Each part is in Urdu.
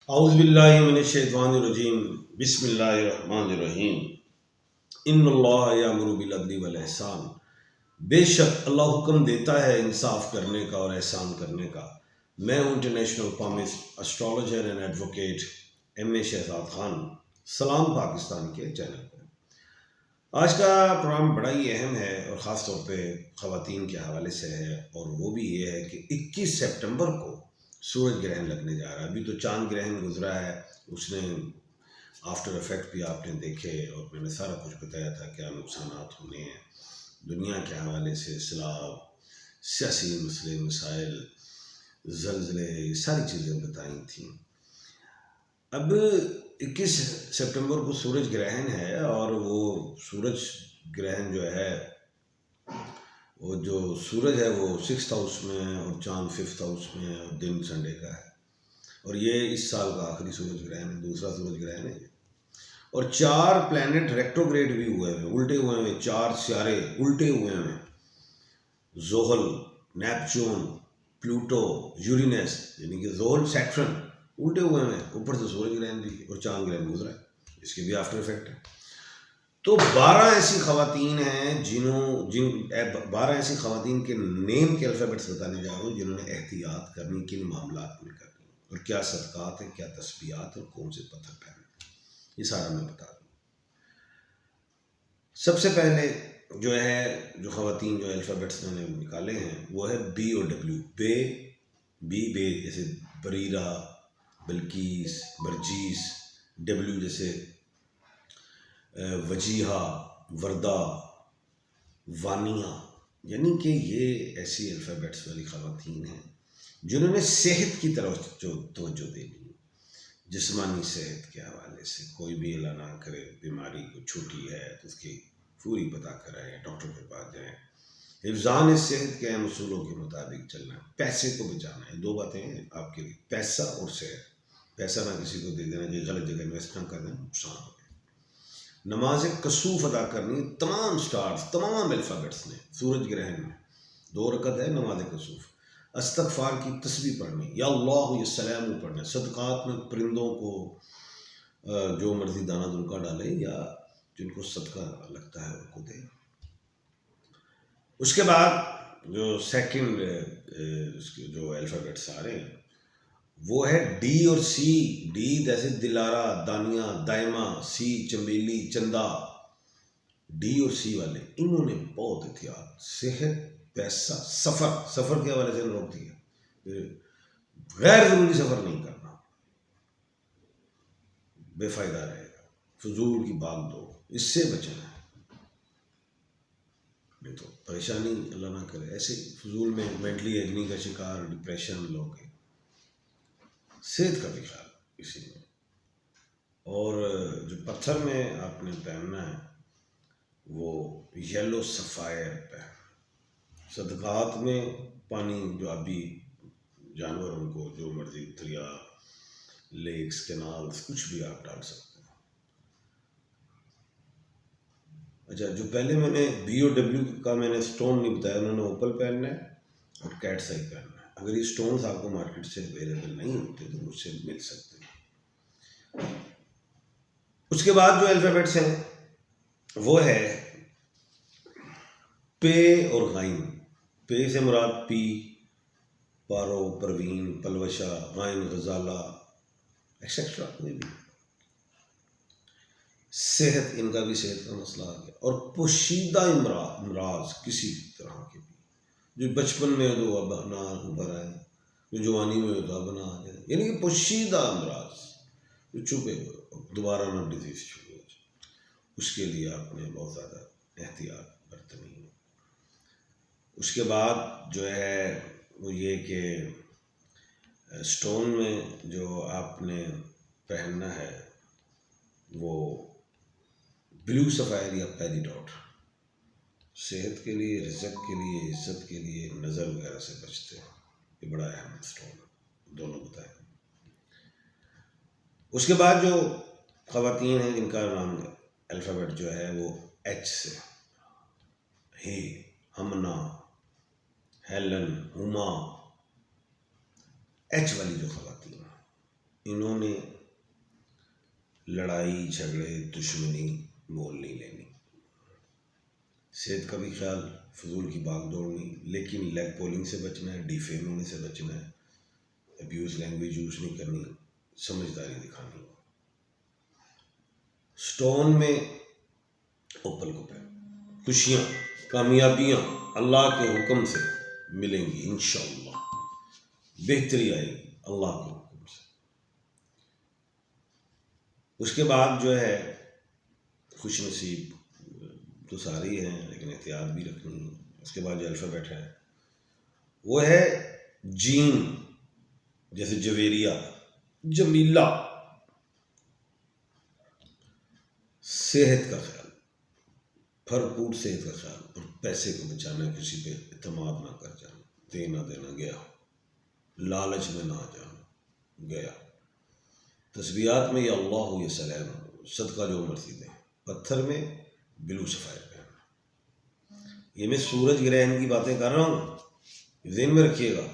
اعوذ باللہ من الشیطان الرجیم بسم اللہ الرحمن الرحیم ان اللہ یامر بالعدل والاحسان، بے شک اللہ حکم دیتا ہے انصاف کرنے کا اور احسان کرنے کا۔ میں ہوں international palmist astrologer and advocate M A Shahzad Khan, سلام پاکستان کے چینل پر۔ آج کا پروگرام بڑا ہی اہم ہے اور خاص طور پہ خواتین کے حوالے سے ہے، اور وہ بھی یہ ہے کہ 21 سپٹمبر کو سورج گرہن لگنے جا رہا ہے۔ ابھی تو چاند گرہن گزرا ہے، اس نے آفٹر افیکٹ بھی آپ نے دیکھے، اور میں نے سارا کچھ بتایا تھا کیا نقصانات ہونے ہیں دنیا کے حوالے سے، سیلاب، سیاسی مسئلے مسائل، زلزلے، ساری چیزیں بتائی تھیں۔ اب 21 سپٹمبر کو سورج گرہن ہے، اور وہ سورج گرہن جو ہے، وہ جو سورج ہے وہ 6th ہاؤس میں ہے اور چاند 5th ہاؤس میں ہے، اور دن سنڈے کا ہے، اور یہ اس سال کا آخری سورج گرہن ہے، دوسرا سورج گرہن ہے۔ اور 4 پلانٹ ریٹروگریڈ بھی ہوئے ہیں، الٹے ہوئے ہیں، 4 سیارے الٹے ہوئے ہیں: زحل، نیپچون، پلوٹو، یورینس، یعنی کہ زحل، سیٹرن الٹے ہوئے ہیں، اوپر سے سورج گرہن بھی اور چاند گرہن گزرا ہے، اس کے بھی آفٹر افیکٹ ہے۔ تو 12 ایسی خواتین ہیں جن 12 ایسی خواتین کے نیم کے الفابیٹس بتانے جا رہا ہوں، جنہوں نے احتیاط کرنی، کن معاملات میں کرنی، اور کیا صدقات ہیں، کیا تسبیحات اور کون سے پتھر پہننے، یہ سارا میں بتا دوں۔ سب سے پہلے جو ہے، جو خواتین جو الفابیٹس میں نے نکالے ہیں وہ ہے بی اور ڈبلیو۔ بے جیسے بریرہ، بلقیس، برجیس، ڈبلیو جیسے وجیہہ، وردہ، وانیہ، یعنی کہ یہ ایسی الفابیٹس والی خواتین ہیں جنہوں نے صحت کی طرف جو توجہ دینی، جسمانی صحت کے حوالے سے کوئی بھی اعلان نہ کرے، بیماری کو چھوٹی ہے تو اس کی پوری پتہ کرائیں، ڈاکٹر کے پاس جائیں۔ حفظان صحت کے اہم اصولوں کے مطابق چلنا ہے، پیسے کو بچانا ہے۔ 2 باتیں ہیں آپ کے لیے، پیسہ اور صحت۔ پیسہ نہ کسی کو دے دینا، جو غلط جگہ انویسٹ نہ کر دینا، نقصان ہو۔ نماز کسوف ادا کرنی، تمام سٹارز، تمام الفابیٹس نے سورج گرہن میں 2 رکعت ہے نماز کسوف۔ استغفار کی تسبیح پڑھنی، یا اللہ یا سلام پڑھنا۔ صدقات میں پرندوں کو جو مرضی دانہ دنکا ڈالے، یا جن کو صدقہ لگتا ہے ان کو دے۔ اس کے بعد جو سیکنڈ اس کے جو الفابیٹس آ رہے ہیں وہ ہے ڈی اور سی۔ ڈی جیسے دلارا، دانیہ، دائمہ، سی چمیلی، چندہ۔ ڈی اور سی والے انہوں نے بہت احتیاط، صحت، پیسہ، سفر کے حوالے سے روک دیا، غیر ضروری سفر نہیں کرنا، بے فائدہ رہے گا، فضول کی بھاگ دو، اس سے بچنا ہے، نہیں تو پریشانی اللہ نہ کرے۔ ایسے فضول میں مینٹلی ایگنی کا شکار، ڈپریشن لوگ ہیں۔ صحت کا بھی خیال اسی میں۔ اور جو پتھر میں آپ نے پہننا ہے وہ یلو سفائر پہن۔ صدقات میں پانی جو ابھی جانوروں کو جو مرضی، دریا، لیکس، کینالز، کچھ بھی آپ ڈال سکتے ہیں۔ اچھا، جو پہلے میں نے بی اور ڈبلیو کا میں نے سٹون نہیں بتایا، انہوں نے اوپل پہننا ہے اور کیٹس آئی پہننا ہے۔ اگر یہ سٹونز آپ کو مارکیٹ سے اویلیبل نہیں ہوتے تو مجھ سے مل سکتے ہیں۔ اس کے بعد جو الفابیٹس ہیں وہ ہے پے اور غائن۔ پے سے مراد پی، پارو، پروین، پلوشہ، غائن، غزالہ، ایکسیکٹرا، کوئی بھی۔ صحت، ان کا بھی صحت کا مسئلہ آ گیا۔ اور پوشیدہ امراض کسی طرح کے بھی، جو بچپن میں ہو تو اب نہ ابھر آئے، جو جوانی میں ہو تو اب نہ آ جائے، یعنی کہ پوشیدہ امراض جو چھپے ہوئے، دوبارہ نہ ڈیزیز شروع ہو جائے، اس کے لیے آپ نے بہت زیادہ احتیاط برتنی ہے۔ اس کے بعد جو ہے وہ یہ کہ سٹون میں جو آپ نے پہننا ہے وہ بلیو سفائر یا پیری ڈاٹ۔ صحت کے لیے، رزق کے لیے، عزت کے لیے، نظر وغیرہ سے بچتے ہیں، یہ بڑا اہم سٹون ہے، دونوں بتائیں۔ اس کے بعد جو خواتین ہیں جن کا نام الفابیٹ جو ہے وہ ایچ سے، ہی، ہمنا، ہیلن، ہما، ایچ والی جو خواتین ہیں انہوں نے لڑائی جھگڑے دشمنی مول نہیں لینی، صحت کا بھی خیال، فضول کی بھاگ دوڑ نہیں، لیکن لیگ پولنگ سے بچنا ہے، ڈیفیم ہونے سے بچنا ہے، ابیوز لینگویج یوز نہیں کرنی، سمجھداری دکھانی۔ سٹون میں اوپل کو پہ خوشیاں کامیابیاں اللہ کے حکم سے ملیں گی انشاءاللہ، بہتری آئے گی اللہ کے حکم سے۔ اس کے بعد جو ہے خوش نصیب تو ساری ہیں لیکن احتیاط بھی رکھنی ہے۔ اس کے بعد جو الفابیٹ ہے وہ ہے جیم، جیسے جویریہ، جمیلہ، صحت کا خیال، بھرپور صحت کا خیال، اور پیسے کو بچانا، کسی پہ اعتماد نہ کر جانا، دینا دینا گیا، لالچ میں نہ آ جانا گیا۔ تسبیحات میں یا اللہ یا سلام، صدقہ جو مرضی دیں۔ پتھر میں بلو سفائر پہننا۔ یہ میں سورج گرہن کی باتیں کر رہا ہوں، ذہن میں رکھیے گا۔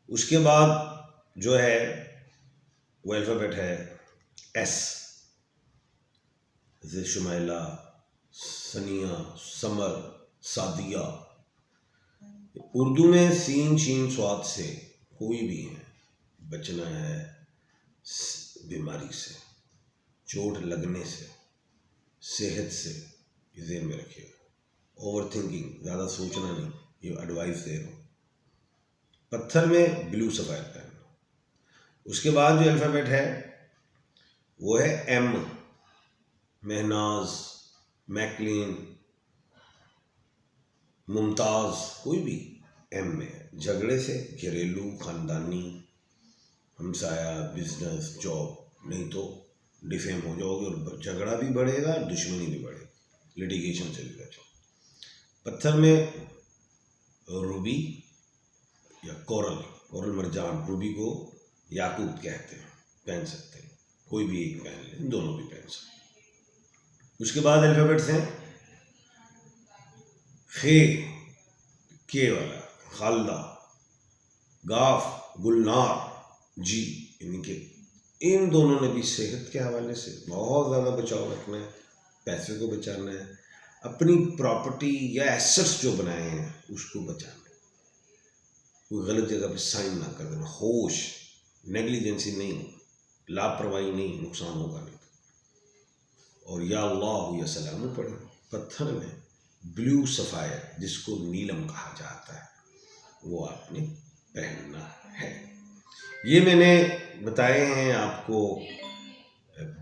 اس کے بعد جو ہے وہ الفابیٹ ہے ایس، جیسے شمائلہ، ثنیہ، سمر، سعدیہ۔ اردو میں سین شین صاد سے کوئی بھی ہے بچنا ہے، بیماری سے، چوٹ لگنے سے، صحت سے، یہ ذہن میں رکھیے گا۔ اوور تھنکنگ، زیادہ سوچنا نہیں، یہ ایڈوائز دے رہا ہوں۔ پتھر میں بلو سفائر پہننا۔ اس کے بعد جو الفابیٹ ہے وہ ہے ایم، مہناز، میکلین، ممتاز، کوئی بھی ایم میں ہے۔ جھگڑے سے گھریلو، خاندانی، ہمسایہ، بزنس، جاب، نہیں تو ڈیفیم ہو جاؤ گے اور جھگڑا بھی بڑھے گا، دشمنی بھی بڑھے گی، لیٹیگیشن چلے گا۔ پتھر میں روبی یا کورل مرجان، روبی کو یاقوت کہتے ہیں، پہن سکتے ہیں، کوئی بھی ایک پہن لیں، دونوں بھی پہن سکتے ہیں۔ اس کے بعد الفابیٹس ہیں خے، کے والا، خالدہ، گاف، گلنار، جی، یعنی کہ ان دونوں نے بھی صحت کے حوالے سے بہت زیادہ بچاؤ رکھنا ہے، پیسے کو بچانا ہے، اپنی پراپرٹی یا ایسٹس جو بنائے ہیں اس کو بچانا ہے، کوئی غلط جگہ پہ سائن نہ کر دینا، ہوش، نیگلیجنسی نہیں، لاپرواہی نہیں، نقصان ہوگا نہیں۔ اور یا اللہ یا سلام پڑھیں۔ پتھر میں بلو سفائر، جس کو نیلم کہا جاتا ہے، وہ آپ نے پہننا ہے۔ یہ میں نے بتائے ہیں آپ کو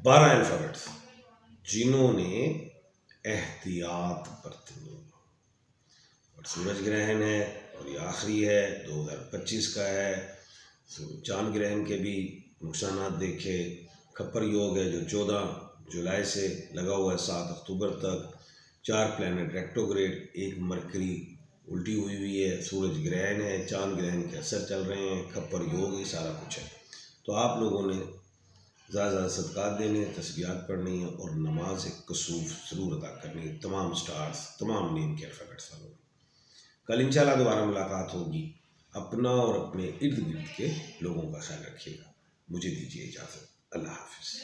12 الفابیٹس جنہوں نے احتیاط برتنی ہے۔ اور سورج گرہن ہے اور یہ آخری ہے، 2025 کا ہے۔ چاند گرہن کے بھی نقصانات دیکھے۔ کھپر یوگ ہے جو 14 جولائی سے لگا ہوا ہے 7 اکتوبر تک۔ 4 پلینٹ ریٹروگریڈ، 1 مرکری الٹی ہوئی ہے، سورج گرہن ہے، چاند گرہن کے اثر چل رہے ہیں، کھپر یوگ، یہ سارا کچھ ہے۔ تو آپ لوگوں نے زیادہ زیادہ صدقات دینے ہیں، تسبیحات پڑھنی ہے اور نماز کسوف ضرور ادا کرنی ہے، تمام سٹارز، تمام نیم کے الفابیٹس والوں۔ کل انشاءاللہ دوبارہ ملاقات ہوگی۔ اپنا اور اپنے ارد گرد کے لوگوں کا خیال رکھیے گا۔ مجھے دیجیے اجازت، اللہ حافظ۔